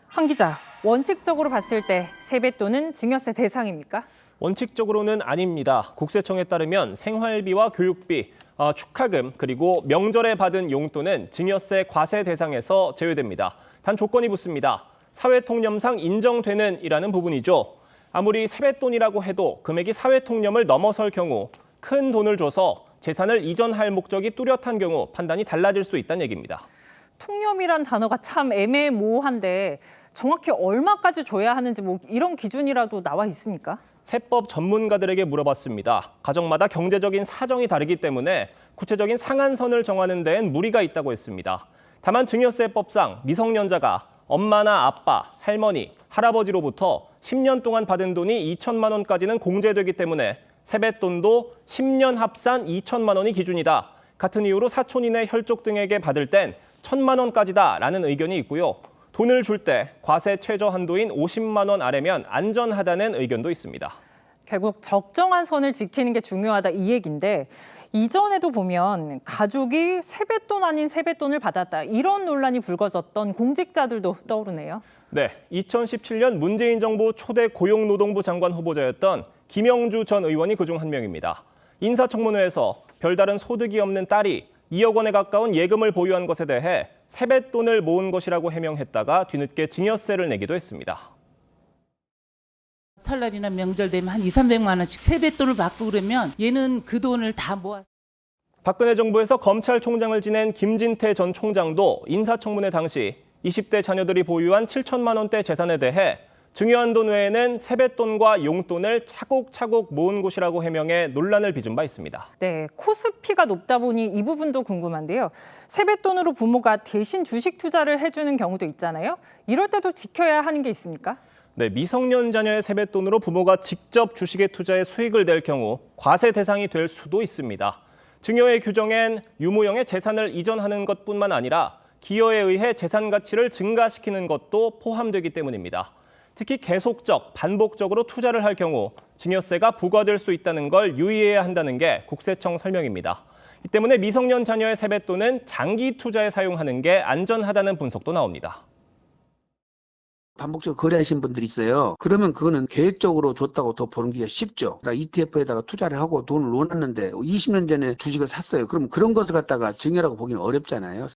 황 기자, 원칙적으로 봤을 때 세뱃돈은 증여세 대상입니까? 원칙적으로는 아닙니다. 국세청에 따르면 생활비와 교육비, 축하금 그리고 명절에 받은 용돈은 증여세 과세 대상에서 제외됩니다. 단 조건이 붙습니다. 사회통념상 인정되는 이라는 부분이죠. 아무리 세뱃돈이라고 해도 금액이 사회통념을 넘어설 경우 큰 돈을 줘서 재산을 이전할 목적이 뚜렷한 경우 판단이 달라질 수 있다는 얘기입니다. 통념이란 단어가 참 애매모호한데 정확히 얼마까지 줘야 하는지 이런 기준이라도 나와 있습니까? 세법 전문가들에게 물어봤습니다. 가정마다 경제적인 사정이 다르기 때문에 구체적인 상한선을 정하는 데엔 무리가 있다고 했습니다. 다만 증여세법상 미성년자가 엄마나 아빠, 할머니, 할아버지로부터 10년 동안 받은 돈이 2천만 원까지는 공제되기 때문에 세뱃돈도 10년 합산 2천만 원이 기준이다. 같은 이유로 사촌이나 혈족 등에게 받을 땐 1,000만 원까지다라는 의견이 있고요. 돈을 줄 때 과세 최저 한도인 50만 원 아래면 안전하다는 의견도 있습니다. 결국 적정한 선을 지키는 게 중요하다 이 얘기인데 이전에도 보면 가족이 세뱃돈 아닌 세뱃돈을 받았다 이런 논란이 불거졌던 공직자들도 떠오르네요. 네, 2017년 문재인 정부 초대 고용노동부 장관 후보자였던 김영주 전 의원이 그중 한 명입니다. 인사청문회에서 별다른 소득이 없는 딸이 2억 원에 가까운 예금을 보유한 것에 대해 세뱃돈을 모은 것이라고 해명했다가 뒤늦게 증여세를 내기도 했습니다. 설날이나 명절 되면 한 200~300만 원씩 세뱃돈을 받고 그러면 얘는 그 돈을 다 모아. 박근혜 정부에서 검찰총장을 지낸 김진태 전 총장도 인사청문회 당시 20대 자녀들이 보유한 7천만 원대 재산에 대해 증여한 돈 외에는 세뱃돈과 용돈을 차곡차곡 모은 곳이라고 해명해 논란을 빚은 바 있습니다. 네, 코스피가 높다 보니 이 부분도 궁금한데요. 세뱃돈으로 부모가 대신 주식 투자를 해주는 경우도 있잖아요. 이럴 때도 지켜야 하는 게 있습니까? 네, 미성년 자녀의 세뱃돈으로 부모가 직접 주식에 투자해 수익을 낼 경우 과세 대상이 될 수도 있습니다. 증여의 규정엔 유무형의 재산을 이전하는 것뿐만 아니라 기여에 의해 재산 가치를 증가시키는 것도 포함되기 때문입니다. 특히 계속적, 반복적으로 투자를 할 경우 증여세가 부과될 수 있다는 걸 유의해야 한다는 게 국세청 설명입니다. 이 때문에 미성년 자녀의 세뱃돈은 장기 투자에 사용하는 게 안전하다는 분석도 나옵니다. 반복적으로 거래하신 분들이 있어요. 그러면 그거는 계획적으로 줬다고 더 보는 게 쉽죠. ETF에다가 투자를 하고 돈을 넣어놨는데 20년 전에 주식을 샀어요. 그럼 그런 것을 갖다가 증여라고 보기는 어렵잖아요.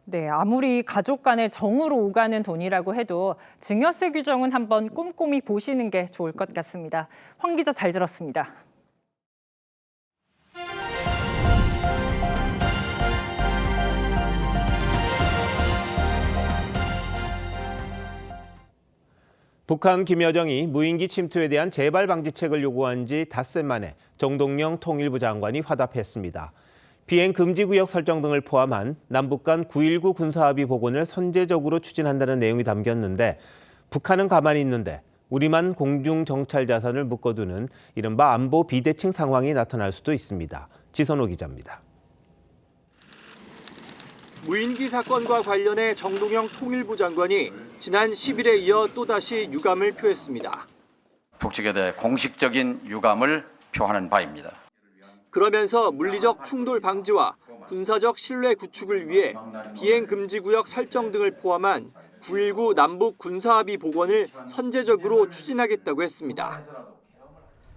네, 아무리 가족 간의 정으로 오가는 돈이라고 해도 증여세 규정은 한번 꼼꼼히 보시는 게 좋을 것 같습니다. 황 기자 잘 들었습니다. 북한 김여정이 무인기 침투에 대한 재발 방지책을 요구한 지 닷새 만에 정동영 통일부 장관이 화답했습니다. 비행 금지 구역 설정 등을 포함한 남북 간 9.19 군사합의 복원을 선제적으로 추진한다는 내용이 담겼는데 북한은 가만히 있는데 우리만 공중 정찰 자산을 묶어두는 이른바 안보 비대칭 상황이 나타날 수도 있습니다. 지선호 기자입니다. 무인기 사건과 관련해 정동영 통일부 장관이 지난 10일에 이어 또다시 유감을 표했습니다. 북측에 대해 공식적인 유감을 표하는 바입니다. 그러면서 물리적 충돌 방지와 군사적 신뢰 구축을 위해 비행 금지 구역 설정 등을 포함한 9.19 남북 군사합의 복원을 선제적으로 추진하겠다고 했습니다.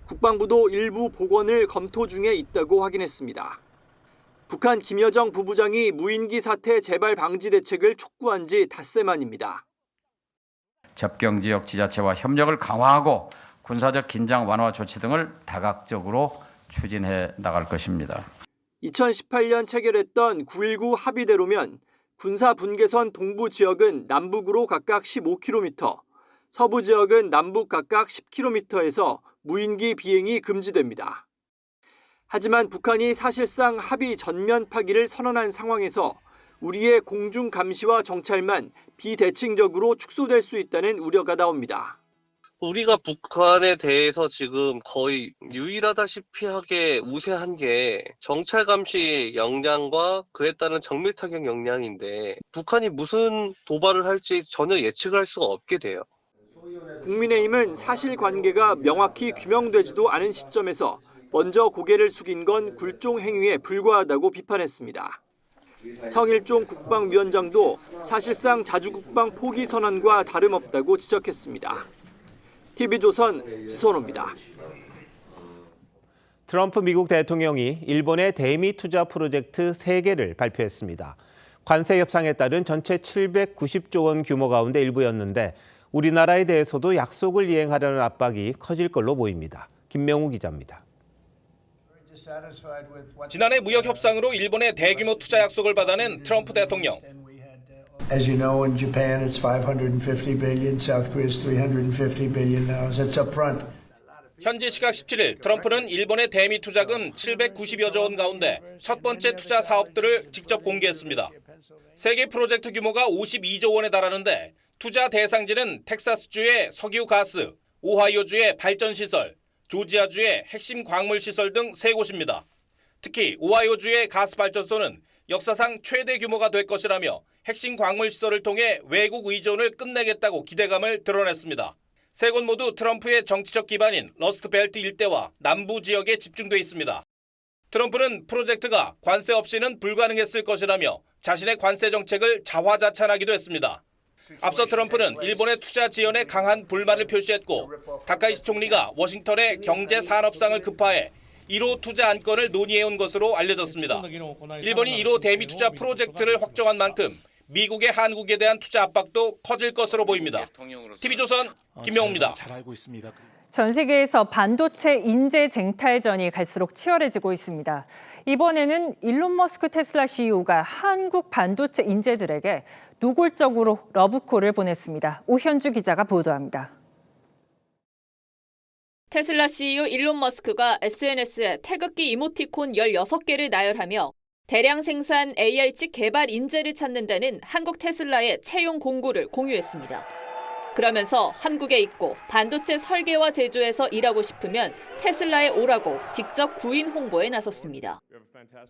국방부도 일부 복원을 검토 중에 있다고 확인했습니다. 북한 김여정 부부장이 무인기 사태 재발 방지 대책을 촉구한 지 닷새 만입니다. 접경 지역 지자체와 협력을 강화하고 군사적 긴장 완화 조치 등을 다각적으로 추진해 나갈 것입니다. 2018년 체결했던 9.19 합의대로면 군사 분계선 동부 지역은 남북으로 각각 15km, 서부 지역은 남북 각각 10km에서 무인기 비행이 금지됩니다. 하지만 북한이 사실상 합의 전면 파기를 선언한 상황에서 우리의 공중 감시와 정찰만 비대칭적으로 축소될 수 있다는 우려가 나옵니다. 우리가 북한에 대해서 지금 거의 유일하다시피 하게 우세한 게 정찰 감시 역량과 그에 따른 정밀 타격 역량인데 북한이 무슨 도발을 할지 전혀 예측을 할 수가 없게 돼요. 국민의힘은 사실관계가 명확히 규명되지도 않은 시점에서 먼저 고개를 숙인 건 굴종 행위에 불과하다고 비판했습니다. 성일종 국방위원장도 사실상 자주국방 포기 선언과 다름없다고 지적했습니다. TV조선 지선호입니다. 트럼프 미국 대통령이 일본의 대미 투자 프로젝트 3개를 발표했습니다. 관세 협상에 따른 전체 790조 원 규모 가운데 일부였는데 우리나라에 대해서도 약속을 이행하려는 압박이 커질 걸로 보입니다. 김명우 기자입니다. 지난해 무역 협상으로 일본의 대규모 투자 약속을 받아낸 트럼프 대통령. As you know, in Japan it's 550 billion, South Korea is 350 billion now. That's up front. 현지 시각 17일 트럼프는 일본의 대미 투자금 790여조 원 가운데 첫 번째 투자 사업들을 직접 공개했습니다. 세계 프로젝트 규모가 52조 원에 달하는데 투자 대상지는 텍사스주의 석유 가스, 오하이오주의 발전시설, 조지아주의 핵심 광물시설 등 3곳입니다. 특히 오하이오주의 가스 발전소는 역사상 최대 규모가 될 것이라며 핵심 광물시설을 통해 외국 의존을 끝내겠다고 기대감을 드러냈습니다. 3곳 모두 트럼프의 정치적 기반인 러스트벨트 일대와 남부 지역에 집중돼 있습니다. 트럼프는 프로젝트가 관세 없이는 불가능했을 것이라며 자신의 관세 정책을 자화자찬하기도 했습니다. 앞서 트럼프는 일본의 투자 지연에 강한 불만을 표시했고 다카이시 총리가 워싱턴에 경제산업상을 급파해 1호 투자 안건을 논의해온 것으로 알려졌습니다. 일본이 1호 대미 투자 프로젝트를 확정한 만큼 미국의 한국에 대한 투자 압박도 커질 것으로 보입니다. TV조선 김명우입니다. 전 세계에서 반도체 인재 쟁탈전이 갈수록 치열해지고 있습니다. 이번에는 일론 머스크 테슬라 CEO가 한국 반도체 인재들에게 노골적으로 러브콜을 보냈습니다. 오현주 기자가 보도합니다. 테슬라 CEO 일론 머스크가 SNS에 태극기 이모티콘 16개를 나열하며 대량 생산 AI칩 개발 인재를 찾는다는 한국 테슬라의 채용 공고를 공유했습니다. 그러면서 한국에 있고 반도체 설계와 제조에서 일하고 싶으면 테슬라에 오라고 직접 구인 홍보에 나섰습니다.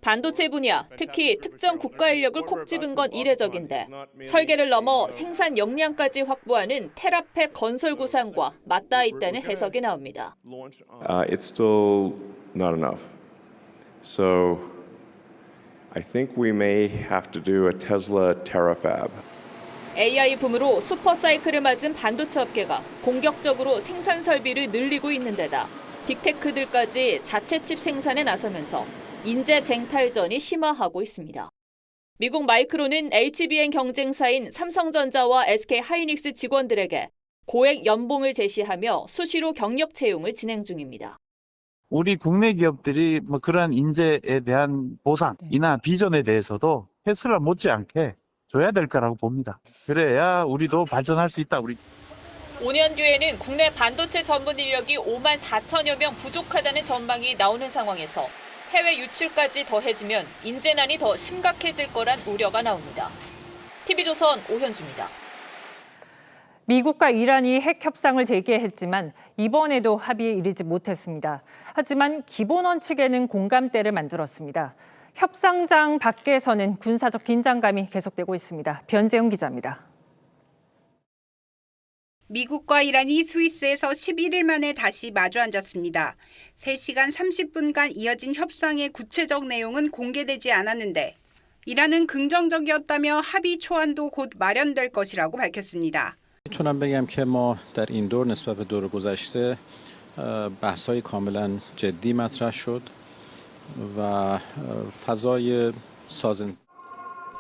반도체 분야, 특히 특정 국가 인력을 콕 집은 건 이례적인데 설계를 넘어 생산 역량까지 확보하는 테라팩 건설 구상과 맞닿아 있다는 해석이 나옵니다. It's still not enough. So I think we may have to do a Tesla Terafab. AI 붐으로 슈퍼사이클을 맞은 반도체 업계가 공격적으로 생산 설비를 늘리고 있는 데다 빅테크들까지 자체 칩 생산에 나서면서 인재 쟁탈전이 심화하고 있습니다. 미국 마이크론은 HBM 경쟁사인 삼성전자와 SK하이닉스 직원들에게 고액 연봉을 제시하며 수시로 경력 채용을 진행 중입니다. 우리 국내 기업들이 그러한 인재에 대한 보상이나 비전에 대해서도 테슬라 못지않게 줘야 될 거라고 봅니다. 그래야 우리도 발전할 수 있다. 5년 뒤에는 국내 반도체 전문 인력이 5만 4천여 명 부족하다는 전망이 나오는 상황에서 해외 유출까지 더해지면 인재난이 더 심각해질 거란 우려가 나옵니다. TV조선 오현주입니다. 미국과 이란이 핵 협상을 재개했지만 이번에도 합의에 이르지 못했습니다. 하지만 기본 원칙에는 공감대를 만들었습니다. 협상장 밖에서는 군사적 긴장감이 계속되고 있습니다. 변재훈 기자입니다. 미국과 이란이 스위스에서 11일 만에 다시 마주 앉았습니다. 3시간 30분간 이어진 협상의 구체적 내용은 공개되지 않았는데 이란은 긍정적이었다며 합의 초안도 곧 마련될 것이라고 밝혔습니다. میتونم بگم که ما در این دور نسبت به دور گذشته بحث‌های کاملا جدی مطرح شد و فضای سازنده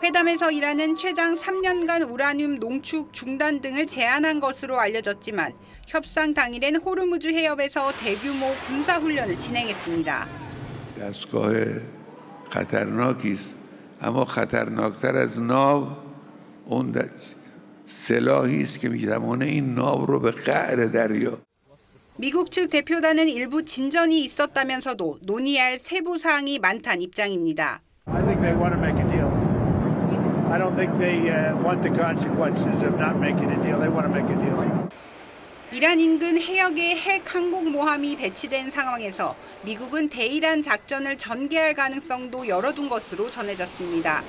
회담에서 이란은 최장 3년간 우라늄 농축 중단 등을 제안한 것으로 알려졌지만 협상 당일엔 호르무즈 해협에서 대규모 군사 훈련을 진행했습니다. دستگاه خطرناکی است. اما خطرناکتر از ناو اون سلاحی است که می‌تواند این ناو رو به قعر دریا 미국 측 대표단은 일부 진전이 있었다면서도 논의할 세부 사항이 많다는 입장입니다. I think they want to make a deal. I don't think they want the consequences of not making a deal. They want to make a deal. 이란 인근 해역에 핵 항공모함이 배치된 상황에서 미국은 대이란 작전을 전개할 가능성도 열어둔 것으로 전해졌습니다.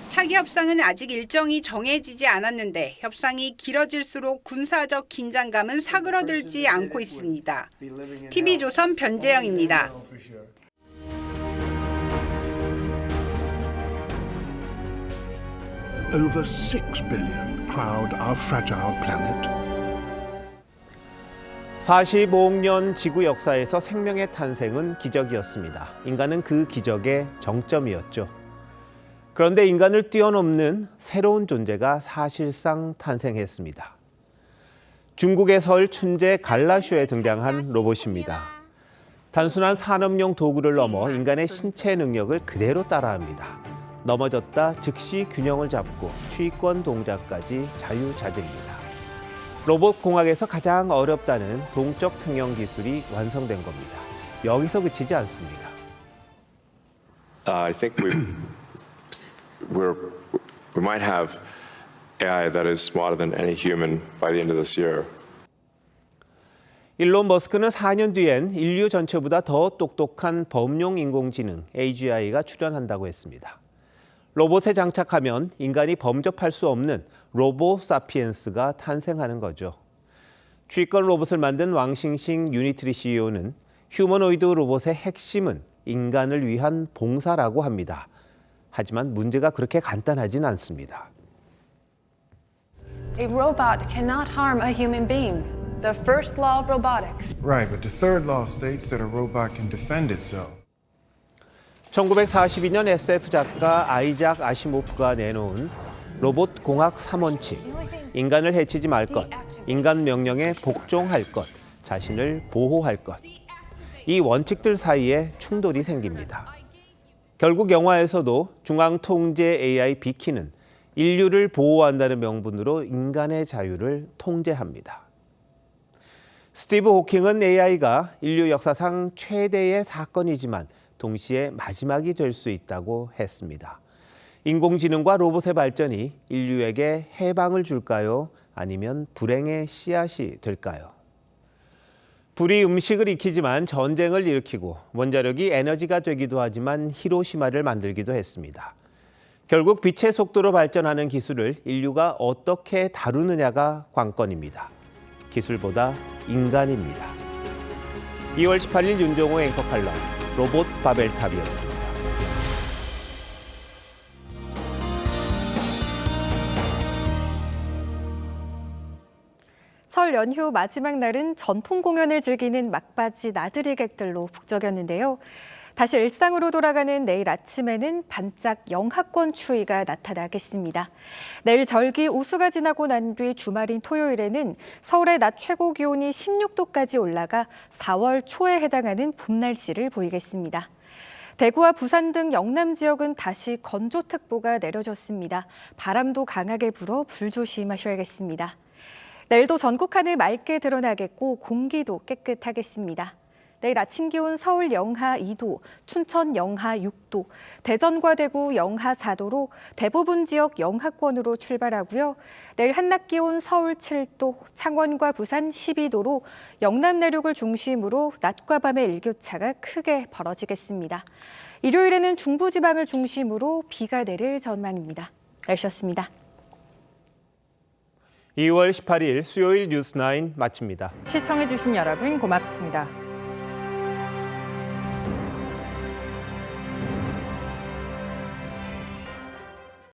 차기 협상은 아직 일정이 정해지지 않았는데 협상이 길어질수록 군사적 긴장감은 사그러들지 않고 있습니다. TV조선 변재영입니다. Over 6 billion crowd our fragile planet. 45억 년 지구 역사에서 생명의 탄생은 기적이었습니다. 인간은 그 기적의 정점이었죠. 그런데 인간을 뛰어넘는 새로운 존재가 사실상 탄생했습니다. 중국의 설 춘제 갈라쇼에 등장한 로봇입니다. 단순한 산업용 도구를 넘어 인간의 신체 능력을 그대로 따라합니다. 넘어졌다 즉시 균형을 잡고 취권 동작까지 자유자재입니다. 로봇 공학에서 가장 어렵다는 동적 평형 기술이 완성된 겁니다. 여기서 그치지 않습니다. I think we might have AI that is smarter than any human by the end of this year. 일론 머스크는 4년 뒤엔 인류 전체보다 더 똑똑한 범용 인공지능 AGI가 출현한다고 했습니다. 로봇에 장착하면 인간이 범접할 수 없는 로보 사피엔스가 탄생하는 거죠. 취권 로봇을 만든 왕싱싱 유니트리 CEO는 휴머노이드 로봇의 핵심은 인간을 위한 봉사라고 합니다. 하지만 문제가 그렇게 간단하진 않습니다. A robot cannot harm a human being. The first law of robotics. Right, but the third law states that a robot can defend itself. 1942년 SF 작가 아이작 아시모프가 내놓은 로봇 공학 3원칙. 인간을 해치지 말 것, 인간 명령에 복종할 것, 자신을 보호할 것. 이 원칙들 사이에 충돌이 생깁니다. 결국 영화에서도 중앙통제 AI 비키는 인류를 보호한다는 명분으로 인간의 자유를 통제합니다. 스티브 호킹은 AI가 인류 역사상 최대의 사건이지만 동시에 마지막이 될 수 있다고 했습니다. 인공지능과 로봇의 발전이 인류에게 해방을 줄까요? 아니면 불행의 씨앗이 될까요? 불이 음식을 익히지만 전쟁을 일으키고 원자력이 에너지가 되기도 하지만 히로시마를 만들기도 했습니다. 결국 빛의 속도로 발전하는 기술을 인류가 어떻게 다루느냐가 관건입니다. 기술보다 인간입니다. 2월 18일 윤종호 앵커 칼럼 로봇 바벨탑이었습니다. 설 연휴 마지막 날은 전통 공연을 즐기는 막바지 나들이객들로 북적였는데요. 다시 일상으로 돌아가는 내일 아침에는 반짝 영하권 추위가 나타나겠습니다. 내일 절기 우수가 지나고 난 뒤 주말인 토요일에는 서울의 낮 최고 기온이 16도까지 올라가 4월 초에 해당하는 봄 날씨를 보이겠습니다. 대구와 부산 등 영남 지역은 다시 건조특보가 내려졌습니다. 바람도 강하게 불어 불조심하셔야겠습니다. 내일도 전국 하늘 맑게 드러나겠고 공기도 깨끗하겠습니다. 내일 아침 기온 서울 영하 2도, 춘천 영하 6도, 대전과 대구 영하 4도로 대부분 지역 영하권으로 출발하고요. 내일 한낮 기온 서울 7도, 창원과 부산 12도로 영남 내륙을 중심으로 낮과 밤의 일교차가 크게 벌어지겠습니다. 일요일에는 중부지방을 중심으로 비가 내릴 전망입니다. 날씨였습니다. 2월 18일 수요일 뉴스9 마칩니다. 시청해주신 여러분 고맙습니다.